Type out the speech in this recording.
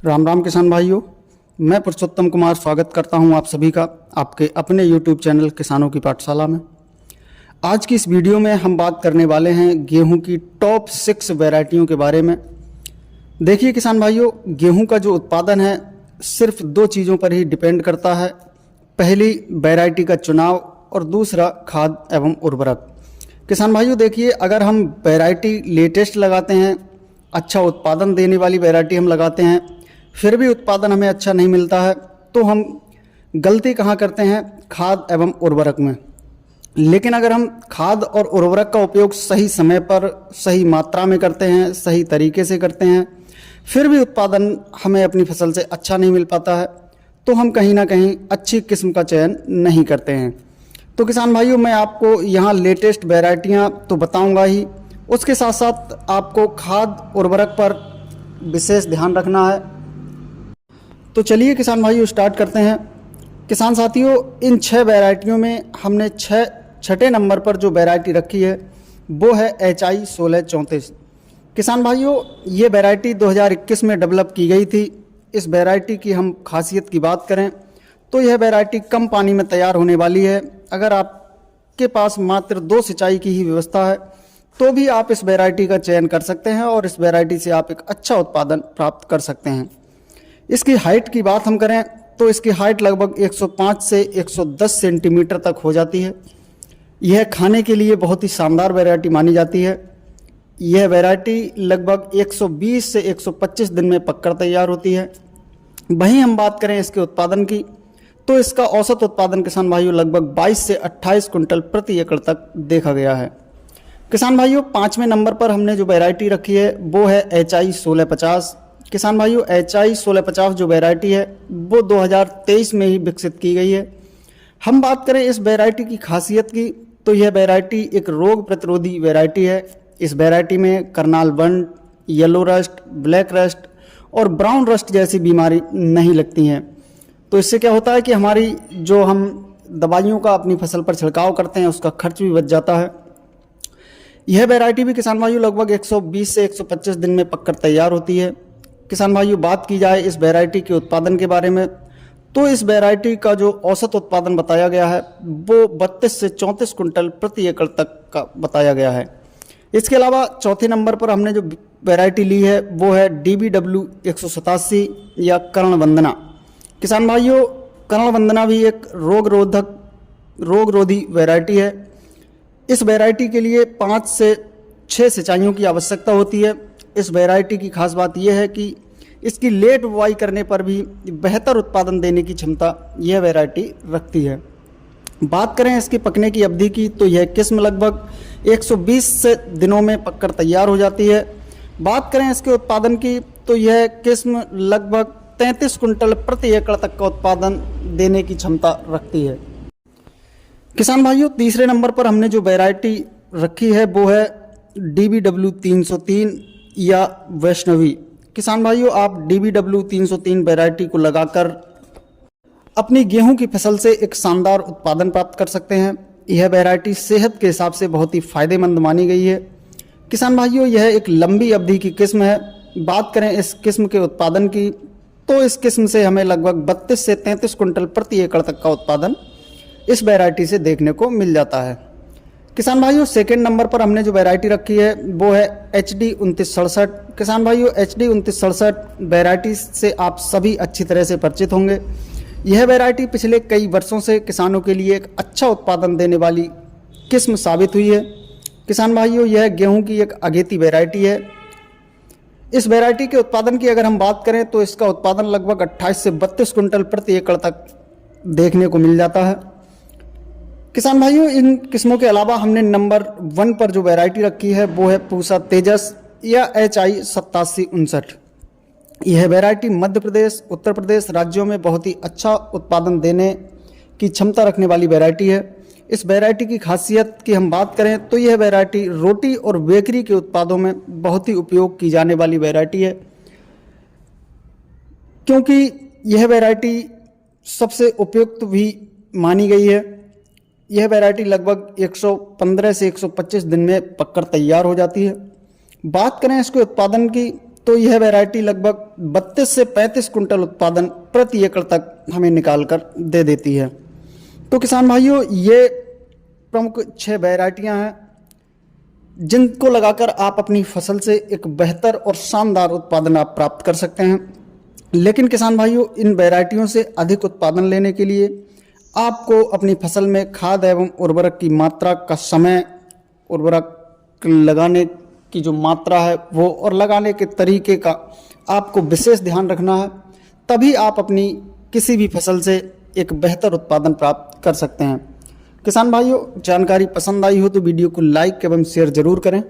राम राम किसान भाइयों, मैं पुरुषोत्तम कुमार स्वागत करता हूं आप सभी का आपके अपने YouTube चैनल किसानों की पाठशाला में। आज की इस वीडियो में हम बात करने वाले हैं गेहूं की टॉप 6 वैरायटियों के बारे में। देखिए किसान भाइयों, गेहूं का जो उत्पादन है सिर्फ 2 चीज़ों पर ही डिपेंड करता है। पहली वैरायटी का चुनाव और दूसरा खाद एवं उर्वरक। किसान भाइयों देखिए, अगर हम वैरायटी लेटेस्ट लगाते हैं, अच्छा उत्पादन देने वाली वैरायटी हम लगाते हैं, फिर भी उत्पादन हमें अच्छा नहीं मिलता है, तो हम गलती कहाँ करते हैं? खाद एवं उर्वरक में। लेकिन अगर हम खाद और उर्वरक का उपयोग सही समय पर सही मात्रा में करते हैं, सही तरीके से करते हैं, फिर भी उत्पादन हमें अपनी फसल से अच्छा नहीं मिल पाता है, तो हम कहीं ना कहीं अच्छी किस्म का चयन नहीं करते हैं। तो किसान भाइयों, मैं आपको यहाँ लेटेस्ट वैरायटियाँ तो बताऊँगा ही, उसके साथ साथ आपको खाद उर्वरक पर विशेष ध्यान रखना है। तो चलिए किसान भाइयों स्टार्ट करते हैं। किसान साथियों, इन 6 वैरायटियों में हमने छठे नंबर पर जो वैरायटी रखी है वो है HI 1634। किसान भाइयों, ये वैरायटी 2021 में डेवलप की गई थी। इस वैरायटी की हम खासियत की बात करें तो यह वैरायटी कम पानी में तैयार होने वाली है। अगर आपके पास मात्र 2 सिंचाई की ही व्यवस्था है तो भी आप इस वैरायटी का चयन कर सकते हैं और इस वैरायटी से आप एक अच्छा उत्पादन प्राप्त कर सकते हैं। इसकी हाइट की बात हम करें तो इसकी हाइट लगभग 105 से 110 सेंटीमीटर तक हो जाती है। यह खाने के लिए बहुत ही शानदार वैरायटी मानी जाती है। यह वैरायटी लगभग 120 से 125 दिन में पककर तैयार होती है। वहीं हम बात करें इसके उत्पादन की तो इसका औसत उत्पादन किसान भाइयों लगभग 22 से 28 कुंटल प्रति एकड़ तक देखा गया है। किसान भाइयों, 5वें नंबर पर हमने जो वैरायटी रखी है वो है HI 1650। किसान भाइयों, HI 1650 जो वैरायटी है वो 2023 में ही विकसित की गई है। हम बात करें इस वैरायटी की खासियत की तो यह वैरायटी एक रोग प्रतिरोधी वैरायटी है। इस वैरायटी में करनाल बंड, येलो रस्ट, ब्लैक रस्ट और ब्राउन रस्ट जैसी बीमारी नहीं लगती हैं। तो इससे क्या होता है कि हमारी जो हम दवाइयों का अपनी फसल पर छिड़काव करते हैं उसका खर्च भी बच जाता है। यह वैरायटी भी किसान भाइयों लगभग 120 से 125 दिन में पककर तैयार होती है। किसान भाइयों, बात की जाए इस वैरायटी के उत्पादन के बारे में तो इस वैरायटी का जो औसत उत्पादन बताया गया है वो 32 से 34 कुंटल प्रति एकड़ तक का बताया गया है। इसके अलावा चौथे नंबर पर हमने जो वैरायटी ली है वो है DBW 187 या कर्ण वंदना। किसान भाइयों, कर्ण वंदना भी एक रोग रोधी वैरायटी है। इस वैरायटी के लिए 5 से 6 सिंचाइयों की आवश्यकता होती है। इस वैरायटी की खास बात यह है कि इसकी लेट बुवाई करने पर भी बेहतर उत्पादन देने की क्षमता यह वैरायटी रखती है। बात करें इसकी पकने की अवधि की तो यह किस्म लगभग 120 से दिनों में पककर तैयार हो जाती है। बात करें इसके उत्पादन की तो यह किस्म लगभग 33 कुंटल प्रति एकड़ तक का उत्पादन देने की क्षमता रखती है। किसान भाइयों, तीसरे नंबर पर हमने जो वैरायटी रखी है वो है DBW 303 या वैष्णवी। किसान भाइयों, आप DBW 303 वैरायटी को लगाकर अपनी गेहूं की फसल से एक शानदार उत्पादन प्राप्त कर सकते हैं। यह वैरायटी सेहत के हिसाब से बहुत ही फायदेमंद मानी गई है। किसान भाइयों, यह एक लंबी अवधि की किस्म है। बात करें इस किस्म के उत्पादन की तो इस किस्म से हमें लगभग 32 से 33 कुंटल प्रति एकड़ तक का उत्पादन इस वैरायटी से देखने को मिल जाता है। किसान भाइयों, सेकंड नंबर पर हमने जो वैरायटी रखी है वो है HD 2967। किसान भाइयों, HD 2967 वैरायटी से आप सभी अच्छी तरह से परिचित होंगे। यह वैरायटी पिछले कई वर्षों से किसानों के लिए एक अच्छा उत्पादन देने वाली किस्म साबित हुई है। किसान भाइयों, यह गेहूं की एक अगेती वैरायटी है। इस वैरायटी के उत्पादन की अगर हम बात करें तो इसका उत्पादन लगभग 28 से 32 कुंटल प्रति एकड़ तक देखने को मिल जाता है। किसान भाइयों, इन किस्मों के अलावा हमने नंबर 1 पर जो वैरायटी रखी है वो है पूसा तेजस या HI 8759। यह वैरायटी मध्य प्रदेश, उत्तर प्रदेश राज्यों में बहुत ही अच्छा उत्पादन देने की क्षमता रखने वाली वैरायटी है। इस वैरायटी की खासियत की हम बात करें तो यह वैरायटी रोटी और बेकरी के उत्पादों में बहुत ही उपयोग की जाने वाली वैरायटी है, क्योंकि यह वैरायटी सबसे उपयुक्त भी मानी गई है। यह वैरायटी लगभग 115 से 125 दिन में पककर तैयार हो जाती है। बात करें इसके उत्पादन की तो यह वैरायटी लगभग 32 से 35 कुंटल उत्पादन प्रति एकड़ तक हमें निकाल कर दे देती है। तो किसान भाइयों, ये प्रमुख 6 वैरायटियां हैं जिनको लगाकर आप अपनी फसल से एक बेहतर और शानदार उत्पादन आप प्राप्त कर सकते हैं। लेकिन किसान भाइयों, इन वैरायटियों से अधिक उत्पादन लेने के लिए आपको अपनी फसल में खाद एवं उर्वरक की मात्रा का समय, उर्वरक लगाने की जो मात्रा है वो और लगाने के तरीके का आपको विशेष ध्यान रखना है। तभी आप अपनी किसी भी फसल से एक बेहतर उत्पादन प्राप्त कर सकते हैं। किसान भाइयों, जानकारी पसंद आई हो तो वीडियो को लाइक एवं शेयर जरूर करें।